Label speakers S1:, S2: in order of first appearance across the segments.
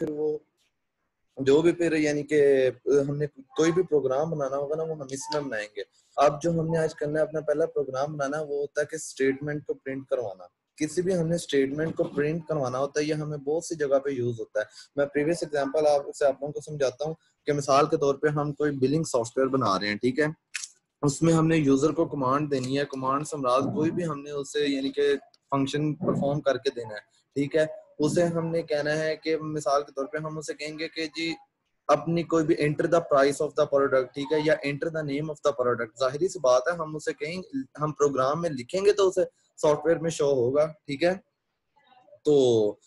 S1: फिर वो जो भी फिर यानी कि हमने कोई भी प्रोग्राम बनाना होगा ना वो हम इसमें बनाएंगे। अब जो हमने आज करना है अपना पहला प्रोग्राम बनाना वो होता है कि स्टेटमेंट को प्रिंट करवाना। किसी भी हमने स्टेटमेंट को प्रिंट करवाना होता है, ये हमें बहुत सी जगह पे यूज होता है। मैं प्रीवियस एग्जांपल आपसे आप लोगों को समझाता हूँ कि मिसाल के तौर पे हम कोई बिलिंग सॉफ्टवेयर बना रहे हैं, ठीक है, उसमें हमने यूजर को कमांड देनी है, कमांड से मुराद कोई भी हमने उसे यानी कि फंक्शन परफॉर्म करके देना है, ठीक है। उसे हमने कहना है कि मिसाल के तौर पे हम उसे कहेंगे कि जी अपनी कोई भी enter the price of the product, ठीक है, या enter the name of the product. जाहिर सी बात है हम उसे कहेंगे, हम प्रोग्राम में लिखेंगे तो उसे सॉफ्टवेयर में शो होगा, ठीक है। तो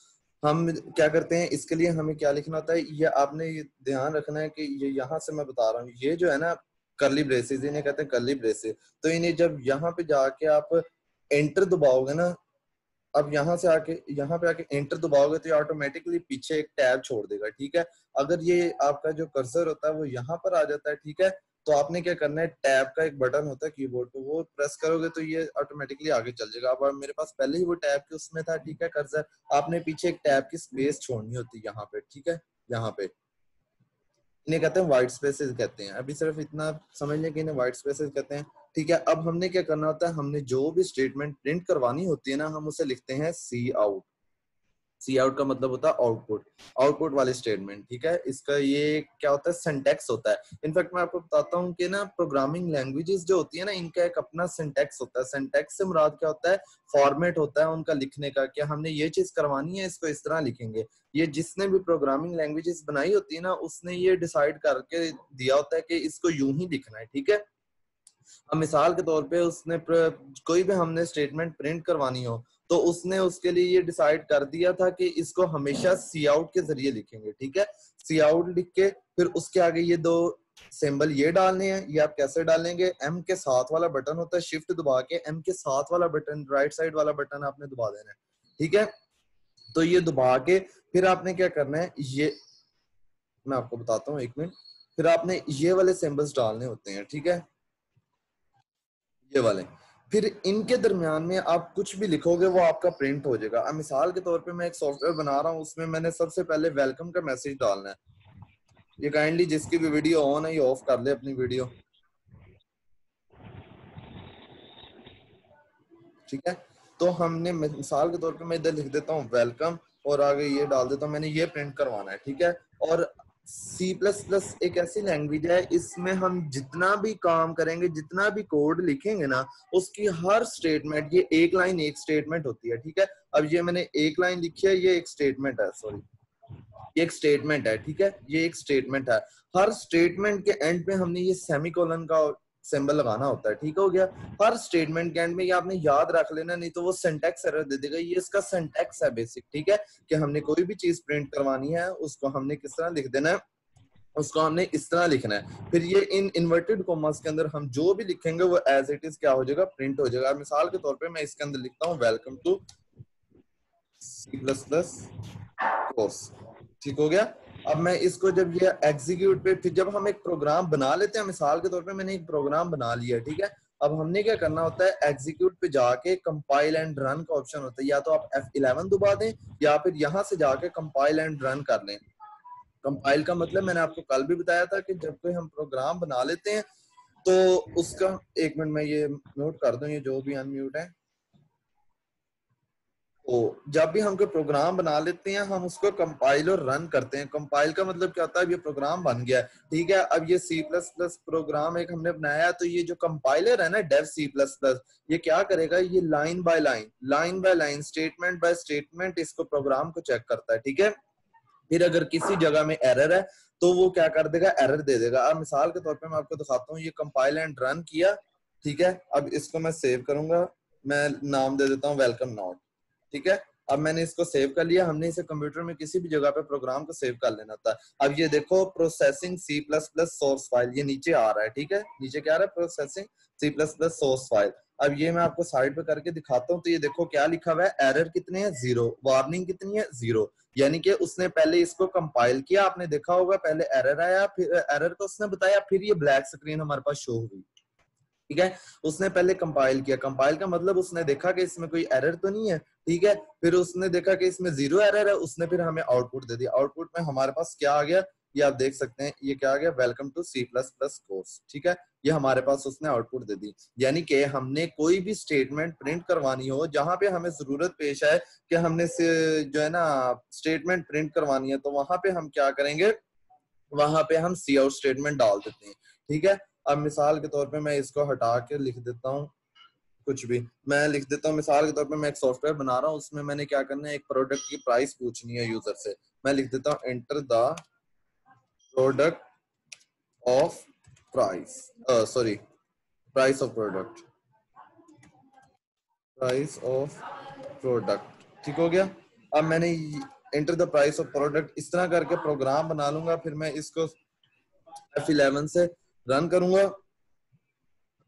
S1: हम क्या करते हैं, इसके लिए हमें क्या लिखना होता है, ये आपने ये ध्यान रखना है कि ये यहाँ से मैं बता रहा हूँ, ये जो है ना करली ब्रेसेस, इन्हें कहते हैं करली ब्रेसेस। तो इन्हें जब यहाँ पे जाके आप एंटर दबाओगे ना, अब यहाँ से आके यहाँ पे आके एंटर दबाओगे तो ये ऑटोमेटिकली पीछे एक टैब छोड़ देगा, ठीक है। अगर ये आपका जो कर्सर होता है वो यहाँ पर आ जाता है, ठीक है, तो आपने क्या करना है, टैब का एक बटन होता है कीबोर्ड पे, वो प्रेस करोगे तो ये ऑटोमेटिकली आगे चल जाएगा। अब मेरे पास पहले ही वो टैब के उसमें था, ठीक है, कर्सर, आपने पीछे एक टैब की स्पेस छोड़नी होती है यहाँ पे, ठीक है, यहाँ पे। इन्हें कहते हैं व्हाइट स्पेसेस कहते हैं। अभी सिर्फ इतना समझ लें कि इन्हें व्हाइट स्पेसेस कहते हैं, ठीक है। अब हमने क्या करना होता है, हमने जो भी स्टेटमेंट प्रिंट करवानी होती है ना, हम उसे लिखते हैं सी आउट। सी आउट का मतलब होता है आउटपुट, आउटपुट वाली स्टेटमेंट, ठीक है। इसका ये क्या होता है, सिंटैक्स होता है। इनफैक्ट मैं आपको बताता हूँ कि ना प्रोग्रामिंग लैंग्वेजेस जो होती है ना, इनका एक अपना सिंटैक्स होता है। सिंटैक्स से मुराद क्या होता है, फॉर्मेट होता है उनका लिखने का, कि हमने ये चीज करवानी है, इसको इस तरह लिखेंगे। ये जिसने भी प्रोग्रामिंग लैंग्वेजेस बनाई होती है ना, उसने ये डिसाइड करके दिया होता है कि इसको यूं ही लिखना है, ठीक है। अब मिसाल के तौर पे उसने कोई भी हमने स्टेटमेंट प्रिंट करवानी हो तो उसने उसके लिए ये डिसाइड कर दिया था कि इसको हमेशा सी आउट के जरिए लिखेंगे, ठीक है। सी आउट लिख के फिर उसके आगे ये दो सिंबल ये डालने हैं। ये आप कैसे डालेंगे, एम के साथ वाला बटन होता है, शिफ्ट दबा के एम के साथ वाला बटन, राइट साइड वाला बटन आपने दबा देना है, ठीक है। तो ये दबा के फिर आपने क्या करना है, ये मैं आपको बताता हूँ, एक मिनट। फिर आपने ये वाले सिंबल्स डालने होते हैं, ठीक है, ये वाले। फिर इनके दरमियान में आप कुछ भी लिखोगे वो आपका प्रिंट हो जाएगा। अब मिसाल के तौर पे मैं एक सॉफ्टवेयर बना रहा हूँ, उसमें मैंने सबसे पहले वेलकम का मैसेज डालना है। ये काइंडली जिसकी भी वीडियो ऑन है ये ऑफ कर ले अपनी वीडियो, ठीक है। तो हमने मिसाल के तौर पे मैं इधर लिख देता हूँ वेलकम और आगे ये डाल देता हूँ, मैंने ये प्रिंट करवाना है, ठीक है। और सी प्लस प्लस एक ऐसी लैंग्वेज है, इसमें हम जितना भी काम करेंगे, जितना भी कोड लिखेंगे ना, उसकी हर स्टेटमेंट, ये एक लाइन एक स्टेटमेंट होती है, ठीक है। अब ये मैंने एक लाइन लिखी है, ये एक स्टेटमेंट है, सॉरी, ये एक स्टेटमेंट है, ठीक है, ये एक स्टेटमेंट है। हर स्टेटमेंट के एंड पे हमने ये सेमीकोलन का सिंबल लगाना होता है, ठीक हो गया। हर स्टेटमेंट के एंड में ये आपने याद रख लेना, नहीं तो वो सिंटैक्स एरर दे देगा। ये इसका सिंटैक्स है बेसिक, ठीक है, कि हमने कोई भी चीज प्रिंट करवानी है उसको हमने किस तरह लिख देना है, उसको हमने इस तरह लिखना है। फिर ये इन इन्वर्टेड कॉमास के अंदर हम जो भी लिखेंगे वो एज इट इज क्या हो जाएगा, प्रिंट हो जाएगा। मिसाल के तौर पे मैं इसके अंदर लिखता हूँ welcome to C plus plus course, ठीक हो गया। अब मैं इसको जब ये एग्जीक्यूट पे, फिर जब हम एक प्रोग्राम बना लेते हैं, मिसाल के तौर पे मैंने एक प्रोग्राम बना लिया, ठीक है। अब हमने क्या करना होता है, एग्जीक्यूट पे जाके कंपाइल एंड रन का ऑप्शन होता है, या तो आप F11 दबा दें या फिर यहां से जाके कंपाइल एंड रन कर लें। कंपाइल का मतलब मैंने आपको कल भी बताया था कि जब कोई हम प्रोग्राम बना लेते हैं तो उसका, एक मिनट मैं ये म्यूट कर दूं, ये जो भी अनम्यूट है। तो जब भी हम कोई प्रोग्राम बना लेते हैं हम उसको कंपाइल और रन करते हैं। कंपाइल का मतलब क्या होता है, ये प्रोग्राम बन गया है, ठीक है। अब ये सी प्लस प्लस प्रोग्राम एक हमने बनाया, तो ये जो कंपाइलर है ना डेव सी प्लस प्लस, ये क्या करेगा, ये line by line statement by statement इसको प्रोग्राम को चेक करता है, ठीक है। फिर अगर किसी जगह में एरर है तो वो क्या कर देगा, एरर दे देगा। अब मिसाल के तौर पे मैं आपको दिखाता हूँ, ये कंपाइल एंड रन किया, ठीक है। अब इसको मैं सेव करूंगा, मैं नाम दे देता हूँ वेलकम नॉट, ठीक है। अब मैंने इसको सेव कर लिया। हमने इसे कंप्यूटर में किसी भी जगह पे प्रोग्राम को सेव कर लेना था। अब ये देखो processing C plus plus source file, ये नीचे आ रहा है, ठीक है, नीचे क्या आ रहा है, processing C plus plus source file. अब ये मैं आपको साइड पे करके दिखाता हूँ, तो ये देखो क्या लिखा हुआ है, एरर कितने हैं, 0, वार्निंग कितनी है, 0। यानी कि उसने पहले इसको कंपाइल किया, आपने देखा होगा, पहले एरर आया, फिर एरर को उसने बताया, फिर ये ब्लैक स्क्रीन हमारे पास शो हुई। ठीक है। उसने पहले कंपाइल किया, कंपाइल का मतलब उसने देखा कि इसमें कोई एरर तो नहीं है, ठीक है। फिर उसने देखा कि इसमें 0 एरर है, उसने फिर हमें आउटपुट दे दिया। आउटपुट में हमारे पास क्या आ गया, ये आप देख सकते हैं, ये क्या आ गया, welcome to C plus plus course, ठीक है। ये हमारे पास उसने आउटपुट दे दी। यानी कि हमने कोई भी स्टेटमेंट प्रिंट करवानी हो, जहां पे हमें जरूरत पेश आए कि हमने से जो है ना स्टेटमेंट प्रिंट करवानी है, तो वहां पे हम क्या करेंगे, वहां पे हम सी आउट स्टेटमेंट डाल देते हैं, ठीक है। अब मिसाल के तौर पे मैं इसको हटा के लिख देता हूँ, कुछ भी मैं लिख देता हूँ। मिसाल के तौर पे मैं एक सॉफ्टवेयर बना रहा हूँ, उसमें मैंने क्या करना है, एक प्रोडक्ट की प्राइस पूछनी है यूजर से। मैं लिख देता हूँ enter the product of price, sorry price of product, price of product, ठीक हो गया। अब मैंने enter the price of product इस तरह करके प्रोग्राम बना लूंगा, फिर मैं इसको F11 से रन करूंगा,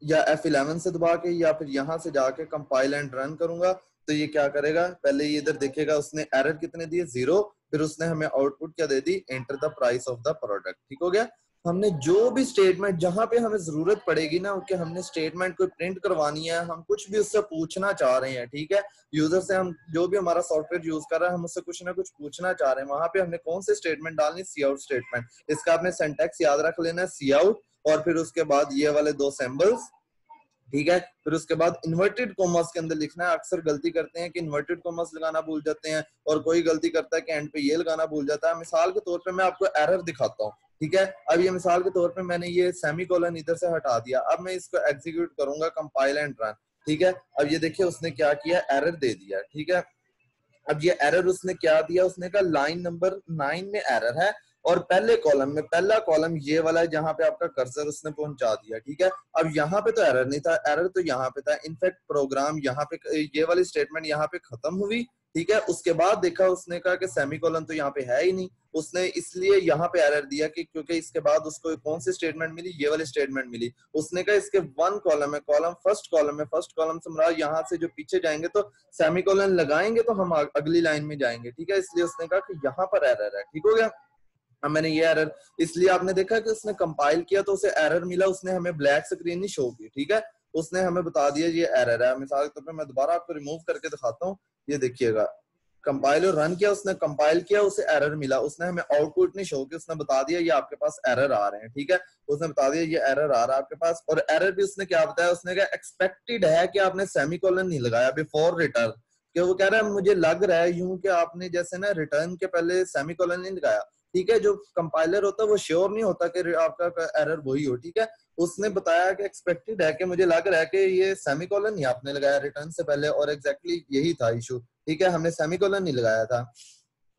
S1: या F11 से दबा के, या फिर यहां से जाके कंपाइल एंड रन करूंगा। तो ये क्या करेगा, पहले ये इधर देखेगा उसने एरर कितने दिए, 0, फिर उसने हमें आउटपुट क्या दे दी, enter the price of the product, ठीक हो गया। हमने जो भी स्टेटमेंट, जहां पे हमें जरूरत पड़ेगी ना कि हमने स्टेटमेंट कोई प्रिंट करवानी है, हम कुछ भी उससे पूछना चाह रहे हैं, ठीक है, यूजर से, हम जो भी हमारा सॉफ्टवेयर यूज कर रहा है, हम उससे कुछ ना कुछ पूछना चाह रहे हैं, वहां पे हमने कौन से स्टेटमेंट डालनी, सी आउट स्टेटमेंट। इसका आपने सिंटैक्स याद रख लेना है, सी आउट, और फिर उसके बाद ये वाले 2 सिंबल्स, ठीक है। फिर उसके बाद इन्वर्टेड कॉमर्स के अंदर लिखना है। अक्सर गलती करते हैं कि इन्वर्टेड कॉमर्स लगाना भूल जाते हैं, और कोई गलती करता है कि एंड पे ये लगाना भूल जाता है। मिसाल के तौर पे मैं आपको एरर दिखाता हूँ, ठीक है। अब ये मिसाल के तौर पे मैंने ये सेमीकोलन इधर से हटा दिया, अब मैं इसको एग्जीक्यूट करूंगा, कंपाइल एंड रन, ठीक है। अब ये देखिए उसने क्या किया, एरर दे दिया, ठीक है। अब ये एरर उसने क्या दिया, उसने कहा लाइन नंबर 9 में एरर है, और पहले कॉलम में, पहला कॉलम ये वाला है जहां पे आपका कर्सर उसने पहुंचा दिया, ठीक है। अब यहाँ पे तो एरर नहीं था, एरर तो यहाँ पे था। इनफैक्ट प्रोग्राम यहाँ पे, ये वाली स्टेटमेंट यहाँ पे खत्म हुई, ठीक है। उसके बाद देखा, उसने कहा कि सेमीकोलन तो यहाँ पे है ही नहीं, उसने इसलिए यहाँ पे एरर दिया कि क्योंकि इसके बाद उसको कौन सी स्टेटमेंट मिली, ये वाली स्टेटमेंट मिली। उसने कहा इसके 1 कॉलम है, कॉलम फर्स्ट कॉलम है, फर्स्ट कॉलम से मुराद यहाँ से जो पीछे जाएंगे तो सेमीकोलन लगाएंगे तो हम अगली लाइन में जाएंगे, ठीक है। इसलिए उसने कहा कि यहाँ पर एरर है, ठीक हो गया। अब मैंने ये एरर, इसलिए आपने देखा कि उसने कंपाइल किया तो उसे एरर मिला, उसने हमें ब्लैक स्क्रीन नहीं शो की, ठीक है। उसने हमें बता दिया ये एरर है। मिसाल के तौर पर मैं दोबारा आपको रिमूव करके दिखाता हूँ, ये देखिएगा, कंपाइल और रन किया, उसने कंपाइल किया, उसे एरर मिला, उसने हमें आउटपुट नहीं शो किया, उसने बता दिया ये आपके पास एरर आ रहे हैं, ठीक है। उसने बता दिया ये एरर आ रहा है आपके पास, और एरर भी उसने क्या बताया, उसने कहा एक्सपेक्टेड है कि आपने सेमीकोलन नहीं लगाया बिफोर रिटर्न, कि वो कह रहा है मुझे लग रहा है यूं कि आपने जैसे ना रिटर्न के पहले सेमीकोलन नहीं लगाया, ठीक है। जो कंपाइलर होता है वो श्योर नहीं होता कि आपका एरर वही हो, ठीक है। उसने बताया कि एक्सपेक्टेड है कि मुझे लग रहा है कि ये सेमीकोलन नहीं आपने लगाया रिटर्न से पहले, और एग्जैक्टली यही था इशू, ठीक है, हमने सेमीकोलन नहीं लगाया था।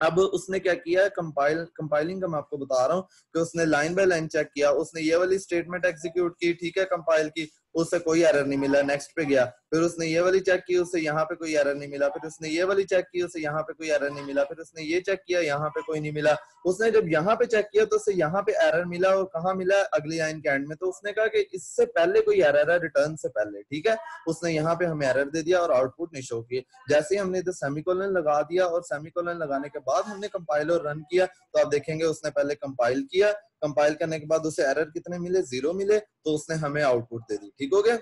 S1: अब उसने क्या किया, कंपाइलिंग का मैं आपको बता रहा हूँ कि उसने लाइन बाय लाइन चेक किया, उसने ये वाली स्टेटमेंट एग्जीक्यूट की, ठीक है, कंपाइल की, उससे कोई एरर नहीं मिला, नेक्स्ट पे गया। फिर उसने ये वाली चेक की, उससे यहाँ पे कोई एरर नहीं मिला। फिर उसने ये वाली चेक की, उससे यहाँ पे कोई एरर नहीं मिला। फिर उसने ये चेक किया, यहाँ पे कोई नहीं मिला। उसने जब यहाँ पे चेक किया तो उससे यहाँ पे एरर मिला, और कहाँ मिला, अगली लाइन के एंड में। तो उसने कहा कि इससे पहले कोई एरर है, रिटर्न से पहले, ठीक है। उसने यहाँ पे हमें एरर दे दिया और आउटपुट नहीं शो किए। जैसे ही हमने इधर सेमीकोलन लगा दिया, और सेमीकोलन लगाने के बाद हमने कंपाइल और रन किया, तो आप देखेंगे उसने पहले कंपाइल किया, कंपाइल करने के बाद उसे एरर कितने मिले, 0 मिले, तो उसने हमें आउटपुट दे दी, ठीक हो गया।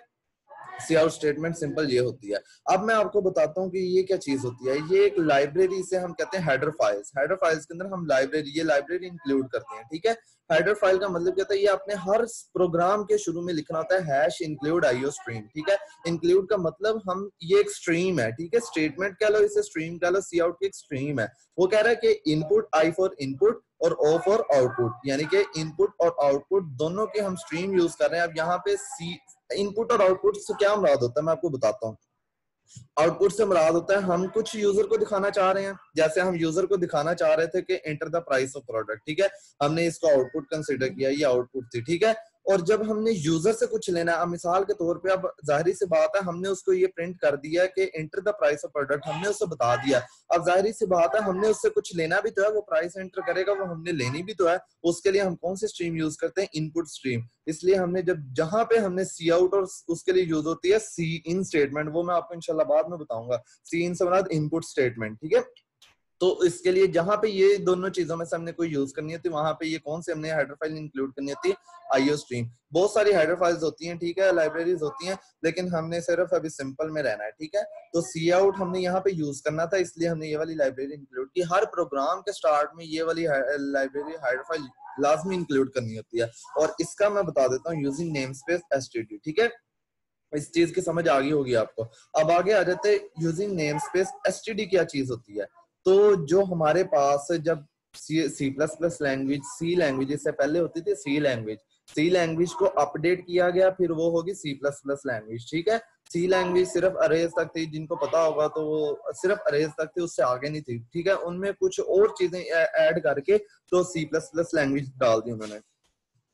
S1: सी आउट स्टेटमेंट सिंपल ये होती है। अब मैं आपको बताता हूँ कि ये क्या चीज होती है। ये एक लाइब्रेरी से हम कहते हैं हेडर फाइल्स, हेडर फाइल्स के अंदर हम ये लाइब्रेरी इंक्लूड करते हैं, ठीक है। हेडर फाइल का मतलब क्या होता है, ये आपने हर प्रोग्राम के शुरू में लिखना होता है हैश इंक्लूड आईओ स्ट्रीम, ठीक है। इंक्लूड का मतलब हम, ये एक स्ट्रीम है, ठीक है, स्टेटमेंट कह लो, इसे स्ट्रीम कह लो, सी आउट की एक स्ट्रीम है। वो कह रहा है कि इनपुट, आई फॉर इनपुट और ओ फॉर आउटपुट, यानी कि इनपुट और आउटपुट दोनों के हम स्ट्रीम यूज कर रहे हैं। अब यहाँ पे सी इनपुट और आउटपुट से क्या मुराद होता है मैं आपको बताता हूँ। आउटपुट से मुराद होता है हम कुछ यूजर को दिखाना चाह रहे हैं, जैसे हम यूजर को दिखाना चाह रहे थे कि enter the price of product, ठीक है, हमने इसको आउटपुट कंसीडर किया, ये आउटपुट थी, ठीक है। और जब हमने यूजर से कुछ लेना है, मिसाल के तौर पे, अब जाहिर सी बात है हमने उसको ये प्रिंट कर दिया कि enter the price of product, हमने उससे बता दिया। अब जाहिर सी बात है हमने उससे कुछ लेना भी तो है, वो प्राइस एंटर करेगा, वो हमने लेनी भी तो है। उसके लिए हम कौन सी स्ट्रीम यूज करते हैं, इनपुट स्ट्रीम। इसलिए हमने जहां पे हमने सी आउट, और उसके लिए यूज होती है सी इन स्टेटमेंट, वो मैं आपको इंशाल्लाह बाद में बताऊंगा। सी इन से मुराद इनपुट स्टेटमेंट, ठीक है। तो इसके लिए जहां पे ये दोनों चीजों में से हमने कोई यूज करनी होती है, वहां पे ये कौन सी हमने हेडर फाइल इंक्लूड करनी होती है, आईओ स्ट्रीम। बहुत सारी हेडर फाइल्स होती हैं, ठीक है, लाइब्रेरीज होती हैं, लेकिन हमने सिर्फ अभी सिंपल में रहना है, ठीक है। तो सी आउट हमने यहाँ पे यूज करना था, इसलिए हमने ये वाली लाइब्रेरी इंक्लूड की। हर प्रोग्राम के स्टार्ट में ये वाली लाइब्रेरी हेडर फाइल लाजमी इंक्लूड करनी होती है। और इसका मैं बता देता हूँ, यूजिंग नेम स्पेस एसटीडी, ठीक है। इस चीज की समझ आ गई होगी आपको। अब आगे आ जाते हैं, यूजिंग नेम स्पेस एसटीडी क्या चीज होती है। तो जो हमारे पास जब सी प्लस प्लस लैंग्वेज, सी लैंग्वेज इससे पहले होती थी सी लैंग्वेज, सी लैंग्वेज को अपडेट किया गया, फिर वो होगी सी प्लस प्लस लैंग्वेज, ठीक है। सी लैंग्वेज सिर्फ अरेज तक थी, जिनको पता होगा तो वो सिर्फ अरेज तक थी, उससे आगे नहीं थी, ठीक है। उनमें कुछ और चीजें ऐड करके तो सी प्लस प्लस लैंग्वेज डाल दी उन्होंने।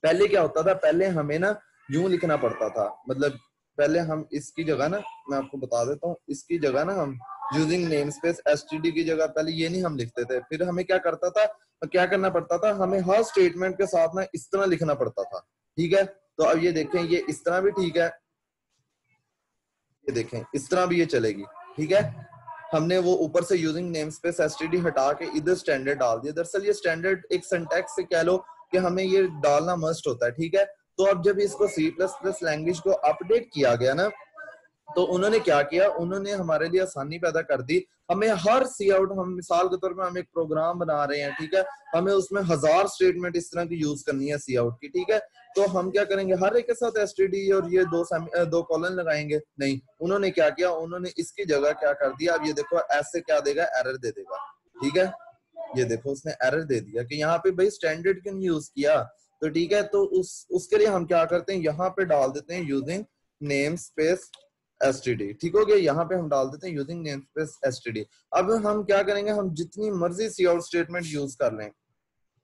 S1: पहले क्या होता था, पहले हमें ना यूं लिखना पड़ता था, मतलब पहले हम इसकी जगह ना, मैं आपको बता देता हूँ, इसकी जगह ना हम यूजिंग नेम स्पेस एसटीडी की जगह पहले ये नहीं हम लिखते थे। फिर हमें क्या करता था, क्या करना पड़ता था, हमें हर स्टेटमेंट के साथ ना इस तरह लिखना पड़ता था, ठीक है। तो अब ये देखें, ये इस तरह भी ठीक है, ये देखें इस तरह भी ये चलेगी, ठीक है। हमने वो ऊपर से यूजिंग नेम स्पेस एसटीडी हटा के इधर स्टैंडर्ड डाल दिया। दरअसल ये स्टैंडर्ड एक सिंटैक्स से कह लो कि हमें ये डालना मस्ट होता है, ठीक है। तो अब जब इसको सी प्लस प्लस लैंग्वेज को अपडेट किया गया ना, तो उन्होंने क्या किया, उन्होंने हमारे लिए आसानी पैदा कर दी। हमें हर सी आउट, हम मिसाल के तौर पर हम एक प्रोग्राम बना रहे हैं, ठीक है, हमें उसमें 1000 स्टेटमेंट इस तरह की यूज करनी है सी आउट की, ठीक है। तो हम क्या करेंगे, हर एक के साथ एसटीडी और ये दो कॉलन लगाएंगे? नहीं, उन्होंने क्या किया, उन्होंने इसकी जगह क्या कर दिया, अब ये देखो ऐसे क्या देगा, एरर दे देगा, ठीक है। ये देखो उसने एरर दे दिया कि यहाँ पे भाई स्टैंडर्ड क्यों नहीं यूज किया। तो ठीक है, तो उसके लिए हम क्या करते हैं, यहाँ पे डाल देते हैं यूजिंग नेम स्पेस एसटीडी, ठीक हो गया। यहाँ पे हम डाल देते हैं यूजिंग नेम स्पेस एसटीडी। अब हम क्या करेंगे, हम जितनी मर्जी सी आउट स्टेटमेंट यूज कर लें,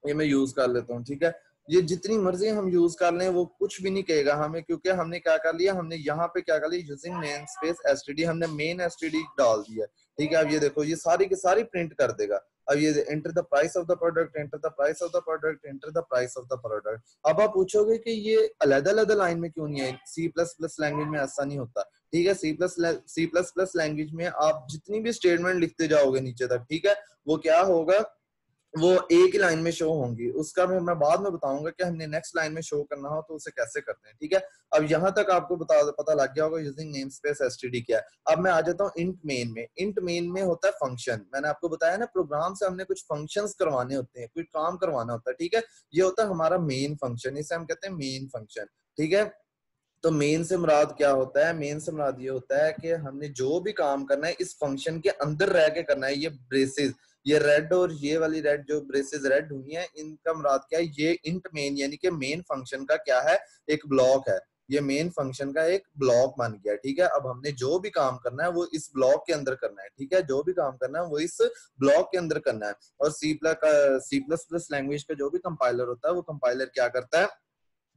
S1: ये मैं यूज कर लेता हूँ, ठीक है। ये जितनी मर्जी हम यूज कर लें वो कुछ भी नहीं कहेगा हमें, क्योंकि हमने क्या कर लिया, हमने यहाँ पे क्या कर लिया, यूजिंग नेम स्पेस एसटीडी, हमने मेन एसटीडी डाल दिया, ठीक है। अब ये देखो, ये सारी की सारी प्रिंट कर देगा। अब ये enter the price of the product, enter the price of the product, enter the price of the product. अब आप पूछोगे कि ये अलग-अलग लाइन में क्यों नहीं है, सी प्लस प्लस लैंग्वेज में ऐसा नहीं होता, ठीक है। सी प्लस प्लस लैंग्वेज में आप जितनी भी स्टेटमेंट लिखते जाओगे नीचे तक, ठीक है, वो क्या होगा, वो एक ही लाइन में शो होंगी। उसका मैं बाद में बताऊंगा कि हमने नेक्स्ट लाइन में शो करना हो तो उसे कैसे करते हैं, ठीक है। अब यहाँ तक आपको पता लग गया होगा यूजिंग नेम स्पेस एसटीडी क्या है। अब मैं आ जाता हूँ इंट मेन में। इंट मेन में होता है फंक्शन। मैंने आपको बताया ना, प्रोग्राम से हमने कुछ फंक्शंस करवाने होते हैं, कोई काम करवाना होता है, ठीक है। ये होता है हमारा मेन फंक्शन, इसे हम कहते हैं मेन फंक्शन, ठीक है। तो मेन से मुराद क्या होता है, मेन से मुराद ये होता है कि हमने जो भी काम करना है इस फंक्शन के अंदर रह के करना है। ये ब्रेसेस, ये रेड और ये वाली रेड जो ब्रेसेस रेड हुई हैं, इनका मुराद क्या है, ये इंट मेन यानी कि मेन फंक्शन का क्या है, एक ब्लॉक है। ये मेन फंक्शन का एक ब्लॉक बन गया, ठीक है। अब हमने जो भी काम करना है वो इस ब्लॉक के अंदर करना है, ठीक है। जो भी काम करना है वो इस ब्लॉक के अंदर करना है। और सी प्लस प्लस लैंग्वेज का जो भी कंपाइलर होता है, वो कंपाइलर क्या करता है,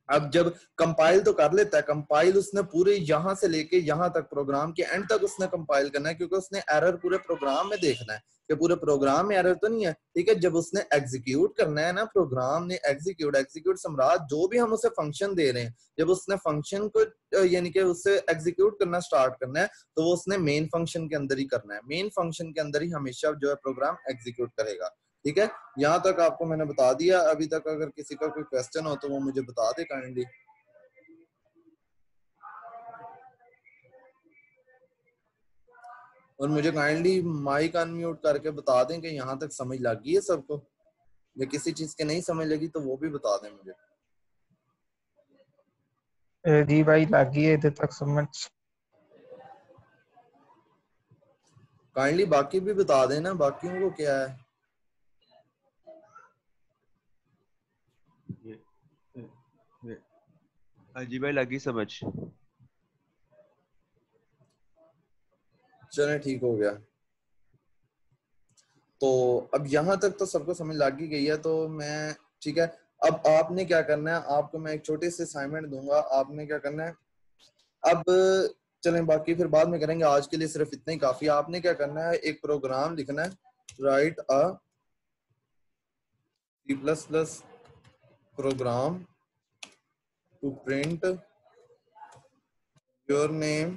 S1: अब जब कंपाइल तो कर लेता है, कंपाइल उसने पूरे यहां से लेके यहां तक, प्रोग्राम के एंड तक उसने कंपाइल करना है, क्योंकि उसने एरर पूरे प्रोग्राम में देखना है कि पूरे प्रोग्राम में एरर तो नहीं है, ठीक है। जब उसने एग्जीक्यूट करना है ना, प्रोग्राम ने एग्जीक्यूट सम्राट जो भी हम उसे फंक्शन दे रहे हैं, जब उसने फंक्शन को यानी कि उससे एग्जीक्यूट करना स्टार्ट करना है, तो वो उसने मेन फंक्शन के अंदर ही करना है। मेन फंक्शन के अंदर ही हमेशा जो है प्रोग्राम एग्जीक्यूट करेगा, ठीक है। यहाँ तक आपको मैंने बता दिया। अभी तक अगर किसी का कोई क्वेश्चन हो तो वो मुझे बता दे काइंडली। और मुझे काइंडली माइक अनम्यूट करके बता दें कि यहाँ तक समझ लग गई है सबको, या किसी चीज की नहीं समझ लगी तो वो भी बता दें मुझे।
S2: जी भाई लगी है इधर तक समझ।
S1: काइंडली बाकी भी बता देना, बाकियों को क्या है।
S3: हाँ जी भाई लगी समझ।
S1: चले ठीक हो गया। तो अब यहाँ तक तो सबको समझ लग ही गई है, तो मैं ठीक है। अब आपने क्या करना है, आपको मैं एक छोटी सी असाइनमेंट दूंगा, आपने क्या करना है अब। चलें बाकी फिर बाद में करेंगे, आज के लिए सिर्फ इतना ही काफी है। आपने क्या करना है, एक प्रोग्राम लिखना है, right a C++ program to print your name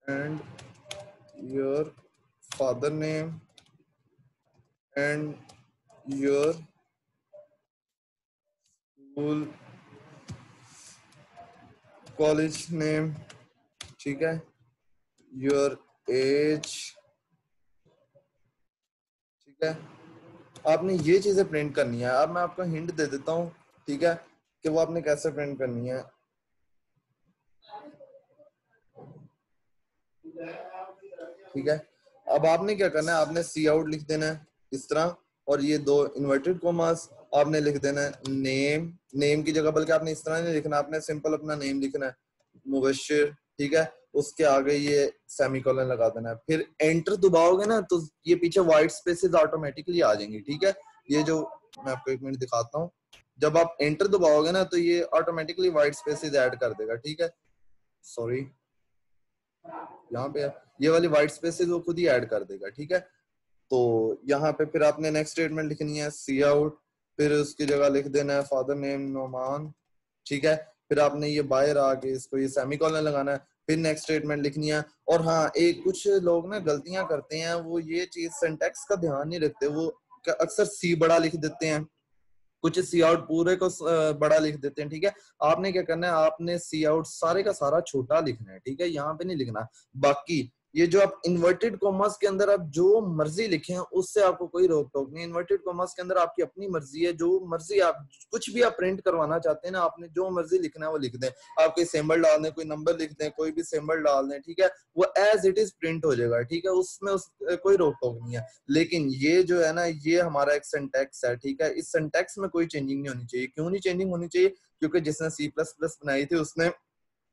S1: and your father name and your school college name, ठीक है, योर एज, ठीक है। आपने ये चीजें प्रिंट करनी है। अब मैं आपको हिंट दे देता हूँ, ठीक है, कि वो आपने कैसे प्रिंट करनी है। ठीक है, अब आपने क्या करना है, आपने सी आउट लिख देना है इस तरह, और ये दो इन्वर्टेड कॉमास आपने लिख देना है नेम। नेम की जगह बल्कि आपने इस तरह नहीं लिखना, आपने सिंपल अपना नेम लिखना है, मुबशिर, ठीक है। उसके आगे ये सेमीकोलन लगा देना है। फिर एंटर दबाओगे ना तो ये पीछे व्हाइट स्पेसेस ऑटोमेटिकली आ जाएंगी, ठीक है। ये जो मैं आपको एक मिनट दिखाता हूँ, जब आप एंटर दबाओगे ना तो ये ऑटोमेटिकली व्हाइट स्पेसेस ऐड कर देगा, ठीक है। सॉरी, यहाँ पे ये वाली व्हाइट स्पेसेस वो खुद ही ऐड कर देगा, ठीक है। तो यहाँ पे फिर आपने नेक्स्ट स्टेटमेंट लिखनी है सी आउट, फिर उसकी जगह लिख देना है फादर नेम नोमान, ठीक है। फिर आपने ये बाहर आके इसको ये सेमीकोलन लगाना है, फिर नेक्स्ट स्टेटमेंट लिखनी है। और हाँ, एक कुछ लोग ना गलतियां करते हैं, वो ये चीज सिंटैक्स का ध्यान नहीं रखते, वो अक्सर सी बड़ा लिख देते हैं, कुछ सी आउट पूरे को बड़ा लिख देते हैं, ठीक है। आपने क्या करना है, आपने सी आउट सारे का सारा छोटा लिखना है, ठीक है, यहाँ पे नहीं लिखना। बाकी ये जो आप इन्वर्टेड कॉमर्स के अंदर आप जो मर्जी लिखे हैं उससे आपको कोई रोक टोक नहीं। इन्वर्टेड कॉमर्स के अंदर आपकी अपनी मर्जी है, जो मर्जी आप कुछ भी आप प्रिंट करवाना चाहते हैं ना, आपने जो मर्जी लिखना है वो लिख दें। आप कोई सिंबल डाल दें, कोई नंबर लिख दें, कोई भी सिंबल डाल दें, ठीक है, वो एज इट इज प्रिंट हो जाएगा, ठीक है, उसमें कोई रोक टोक नहीं है। लेकिन ये जो है ना, ये हमारा एक सिंटैक्स है, ठीक है, इस सिंटैक्स में कोई चेंजिंग नहीं होनी चाहिए। क्यों नहीं चेंजिंग होनी चाहिए? क्योंकि जिसने C++ बनाई थी उसने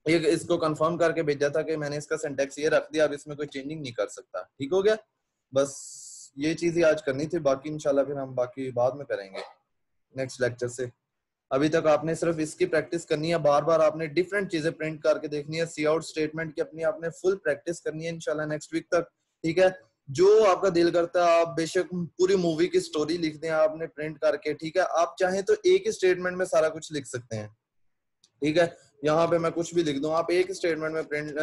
S1: ये इसको कंफर्म करके भेजा था कि मैंने इसका सिंटैक्स ये रख दिया, अब इसमें कोई चेंजिंग नहीं कर सकता। ठीक हो गया, बस ये चीज ही आज करनी थी, बाकी इंशाल्लाह फिर हम बाकी बाद में करेंगे नेक्स्ट लेक्चर से। अभी तक आपने सिर्फ इसकी प्रैक्टिस करनी है, बार बार आपने डिफरेंट चीजें प्रिंट करके देखनी है, सी आउट स्टेटमेंट की अपनी आपने फुल प्रैक्टिस करनी है इंशाल्लाह नेक्स्ट वीक तक, ठीक है। जो आपका दिल करता है आप बेशक पूरी मूवी की स्टोरी लिख दें आपने प्रिंट करके, ठीक है। आप चाहें तो एक ही स्टेटमेंट में सारा कुछ लिख सकते हैं, ठीक है। यहाँ पे मैं कुछ भी लिख दूं, आप एक स्टेटमेंट में प्रिंट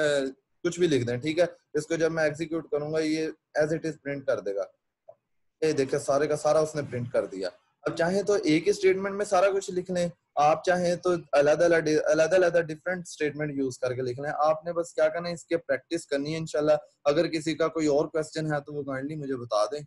S1: कुछ भी लिख दें, ठीक है। इसको जब मैं एग्जीक्यूट करूंगा ये एज इट इज प्रिंट कर देगा। ये देखिए सारे का सारा उसने प्रिंट कर दिया। अब चाहे तो एक ही स्टेटमेंट में सारा कुछ लिख लें, आप चाहें तो अलग-अलग डिफरेंट स्टेटमेंट यूज करके लिख लें। आपने बस क्या करना है, इसके प्रैक्टिस करनी है इंशाल्लाह। अगर किसी का कोई और क्वेश्चन है तो वो काइंडली मुझे बता दें।